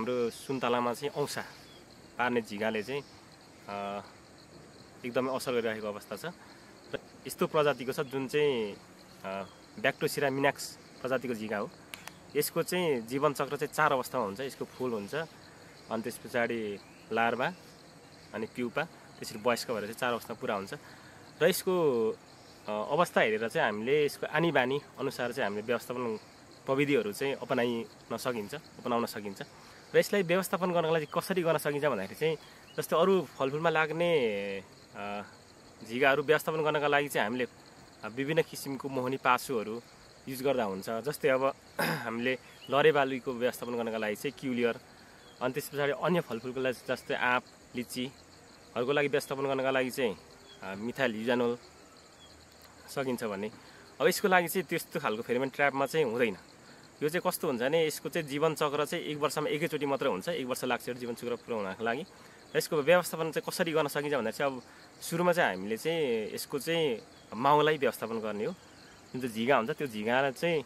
हाम्रो सुन्तलामा चाहिँ औँसा पार्ने झिँगाले चाहिँ एकदमै असर गरिरहेको अवस्था छ र यस्तो प्रजातिको छ जुन चाहिँ ब्याक्टोसिरा मिनाक्स प्रजातिको झिँगा हो। यसको चाहिँ जीवन चक्र चाहिँ 4 अवस्थामा हुन्छ। यसको फुल हुन्छ, अनि त्यस पछाडि लार्भा, अनि प्युपा, त्यसरी वयस्क भएर चाहिँ 4 अवस्था पुरा हुन्छ। र यसको अवस्था हेरेर चाहिँ हामीले यसको आनी बानी अनुसार चाहिँ हामीले व्यवस्थापन प्रविधिहरू चाहिँ अपनाउन सकिन्छ। र यसलाई व्यवस्थापन गर्नको लागि कसरी गर्न सकिन्छ भन्दाखेरि चाहिँ जस्तै अरू फलफुलमा लाग्ने झिँगाहरू व्यवस्थापन गर्नका लागि चाहिँ हामीले विभिन्न किसिमको मोहनी पासोहरू युज गर्दा हुन्छ। जस्तै अब हामीले लरेबालुईको व्यवस्थापन गर्नका लागि चाहिँ क्युलियर, अनि त्यस पछाडि अन्य फलफुलको लागि जस्तै आँप, लिचीहरूको लागि व्यवस्थापन गर्नका लागि चाहिँ मिथाइल युजानोल सकिन्छ भने, अब यसको लागि चाहिँ त्यस्तो खालको फेरोमोन ट्र्यापमा चाहिँ हुँदैन। यो चाहिँ कस्तो हुन्छ भने यसको चाहिँ जीवन चक्र चाहिँ 1 वर्षमा एकैचोटि मात्रै हुन्छ। 1 वर्ष लाग्छ जीवन चक्र पुरा हुनको लागि। र यसको व्यवस्थापन चाहिँ कसरी गर्न सकिन्छ भन्दा चाहिँ अब सुरुमा चाहिँ हामीले चाहिँ यसको चाहिँ माउलाई व्यवस्थापन गर्ने हो। जुन चाहिँ झिँगा हुन्छ त्यो झिँगालाई चाहिँ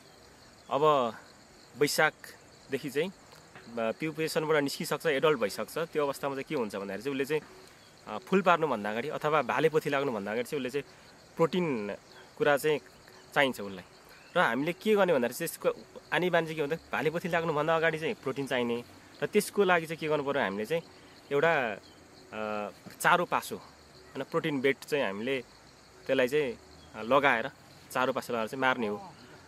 अब वैशाखदेखि चाहिँ प्युपेसनबाट निस्किसक्छ, एडल्ट भइसक्छ। त्यो अवस्थामा चाहिँ के हुन्छ भन्दाखेरि चाहिँ उसले चाहिँ फुल पार्नुभन्दा अगाडि अथवा भालेपोथी लाग्नुभन्दा अगाडि चाहिँ उसले चाहिँ प्रोटिन कुरा चाहिँ चाहिन्छ उसलाई। र हामीले के गर्ने भन्दाखेरि चाहिँ यसको आनी बानी चाहिँ के भन्दा भालेपोथी लाग्नुभन्दा अगाडि चाहिँ प्रोटिन चाहिने, र त्यसको लागि चाहिँ के गर्नु पर्यो हामीले चाहिँ एउटा चारो पासो होइन प्रोटिन बेड चाहिँ हामीले त्यसलाई चाहिँ लगाएर चारो पासो लगाएर चाहिँ मार्ने हो।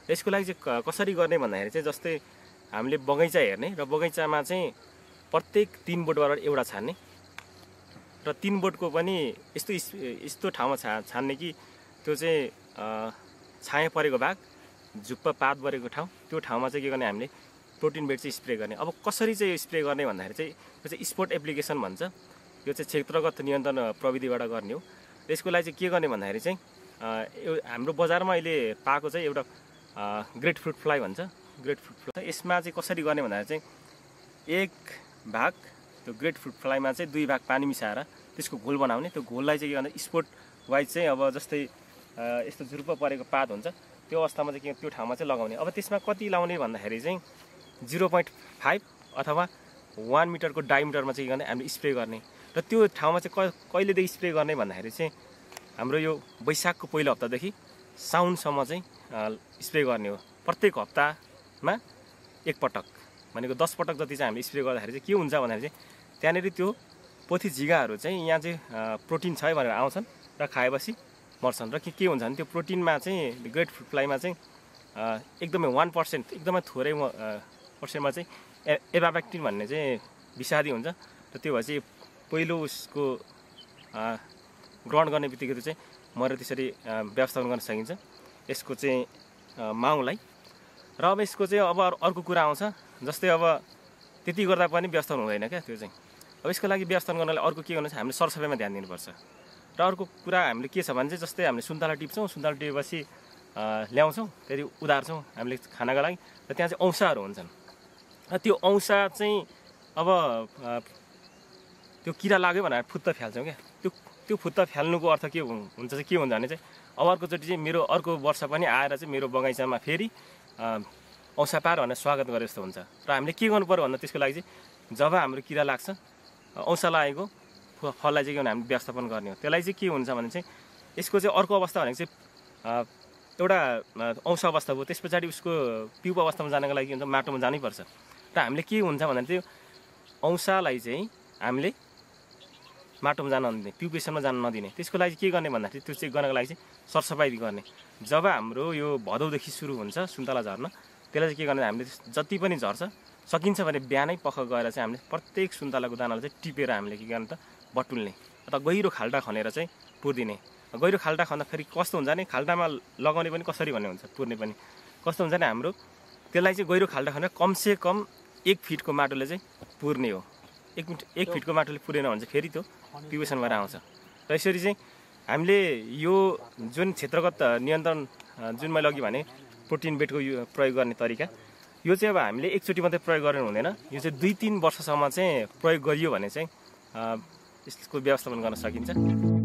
यसको लागि चाहिँ कसरी गर्ने भन्दाखेरि चाहिँ जस्तै हामीले बगैँचा हेर्ने र बगैँचामा चाहिँ प्रत्येक 3 बोटबाट एउटा छान्ने, र 3 बोटको पनि यस्तो ठाउँमा छान्ने कि त्यो चाहिँ छाया परेको भाग, झुप्प पात परेको ठाउँ, त्यो ठाउँमा चाहिँ के गर्ने हामीले प्रोटिन बेड चाहिँ स्प्रे गर्ने। अब कसरी चाहिँ स्प्रे गर्ने भन्दाखेरि चाहिँ यो चाहिँ स्पोर्ट एप्लिकेसन भन्छ। यो चाहिँ क्षेत्रगत नियन्त्रण प्रविधिबाट गर्ने हो। यसको लागि चाहिँ के गर्ने भन्दाखेरि चाहिँ हाम्रो बजारमा अहिले पाएको चाहिँ एउटा ग्रेट फ्रुट फ्लाइ भन्छ। ग्रेट फ्रुट फ्लाइ यसमा चाहिँ कसरी गर्ने भन्दाखेरि चाहिँ 1 भाग त्यो ग्रेट फ्रुट फ्लाइमा चाहिँ 2 भाग पानी मिसाएर त्यसको घोल बनाउने। त्यो घोललाई चाहिँ के भन्दा स्पोर्ट वाइज चाहिँ अब जस्तै यस्तो झुरुप्प परेको पात हुन्छ त्यो अवस्थामा चाहिँ त्यो ठाउँमा चाहिँ लगाउने। अब त्यसमा कति लाउने भन्दाखेरि चाहिँ 0.5 अथवा 1 मिटरको डायमिटरमा चाहिँ गर्ने हामीले स्प्रे गर्ने। र त्यो ठाउँमा चाहिँ कहिलेदेखि स्प्रे गर्ने भन्दाखेरि चाहिँ हाम्रो यो वैशाखको पहिलो हप्तादेखि साउनसम्म चाहिँ स्प्रे गर्ने हो। प्रत्येक हप्तामा 1 पटक भनेको 10 पटक जति चाहिँ हामीले स्प्रे गर्दाखेरि चाहिँ के हुन्छ भन्दाखेरि चाहिँ त्यहाँनिर त्यो पोथी झिँगाहरू चाहिँ यहाँ चाहिँ प्रोटिन छ भनेर आउँछन् र खाएपछि मर्छन्। र के हुन्छ भने त्यो प्रोटिनमा चाहिँ ग्रेट फ्रुट फ्लाइमा चाहिँ एकदमै 1% एकदमै थोरै पर्सेन्टमा चाहिँ एभाब्याक्टिन भन्ने चाहिँ विषादी हुन्छ। र त्यो भए चाहिँ पहिलो उसको ग्रहण गर्ने बित्तिकै चाहिँ मरेर त्यसरी व्यवस्थापन गर्न सकिन्छ यसको चाहिँ माउलाई। र अब यसको चाहिँ अब अर्को कुरा आउँछ, जस्तै अब त्यति गर्दा पनि व्यवस्थापन हुँदैन क्या त्यो चाहिँ। अब यसको लागि व्यवस्थापन गर्नलाई अर्को के गर्नु छ, हामीले सरसफाइमा ध्यान दिनुपर्छ। र अर्को कुरा हामीले के छ भने चाहिँ जस्तै हामीले सुन्तला टिप्छौँ, सुन्तला टिपेपछि ल्याउँछौँ, फेरि उधार्छौँ हामीले खानाको लागि, र त्यहाँ चाहिँ औँसाहरू हुन्छन्। र त्यो औँसा चाहिँ अब त्यो किरा लाग्यो भनेर फुत्त फ्याल्छौँ क्या। त्यो फुत्त फ्याल्नुको अर्थ के हुन्छ चाहिँ के हुन्छ भने चाहिँ अब अर्कोचोटि चाहिँ मेरो अर्को वर्ष पनि आएर चाहिँ मेरो बगैँचामा फेरि औँसा पार भनेर स्वागत गरे जस्तो हुन्छ। र हामीले के गर्नु पर्यो भन्दा त्यसको लागि चाहिँ जब हाम्रो किरा लाग्छ औँसा लागेको फललाई चाहिँ के भने हामीले व्यवस्थापन गर्ने हो। त्यसलाई चाहिँ के हुन्छ भने चाहिँ यसको चाहिँ अर्को अवस्था भनेको चाहिँ एउटा औँसा अवस्था हो। त्यस पछाडि उसको प्युप अवस्थामा जानको लागि के हुन्छ, माटोमा जानैपर्छ। र हामीले के हुन्छ भन्दा त्यो औँसालाई चाहिँ हामीले माटोमा जान नदिने, प्युपेसनमा जान नदिने। त्यसको लागि के गर्ने भन्दाखेरि त्यो चेक गर्नको लागि चाहिँ सरसफाइ गर्ने। जब हाम्रो यो भदौदेखि सुरु हुन्छ सुन्तला झर्न, त्यसलाई चाहिँ के गर्ने हामीले जति पनि झर्छ सकिन्छ भने बिहानै पख गएर चाहिँ हामीले प्रत्येक सुन्तलाको दानालाई चाहिँ टिपेर हामीले के गर्ने त बटुल्ने अथवा गहिरो खाल्टा खनेर चाहिँ पुर्दिने। गहिरो खाल्टा खन्दा फेरि कस्तो हुन्छ भने खाल्टामा लगाउने पनि कसरी भन्ने हुन्छ, पुर्ने पनि कस्तो हुन्छ भने हाम्रो त्यसलाई चाहिँ गहिरो खाल्टा खनेर कमसेकम 1 फिटको माटोले चाहिँ पुर्ने हो। 1 फिटको माटोले पुरेन भने चाहिँ फेरि त्यो प्युपेसन भएर आउँछ। र यसरी चाहिँ हामीले यो जुन क्षेत्रगत नियन्त्रण जुन मैले अघि भने प्रोटिन बेडको प्रयोग गर्ने तरिका, यो चाहिँ अब हामीले एकचोटि मात्रै प्रयोग गर्नु हुँदैन। यो चाहिँ 2-3 वर्षसम्म चाहिँ प्रयोग गरियो भने चाहिँ यसको व्यवस्थापन गर्न सकिन्छ।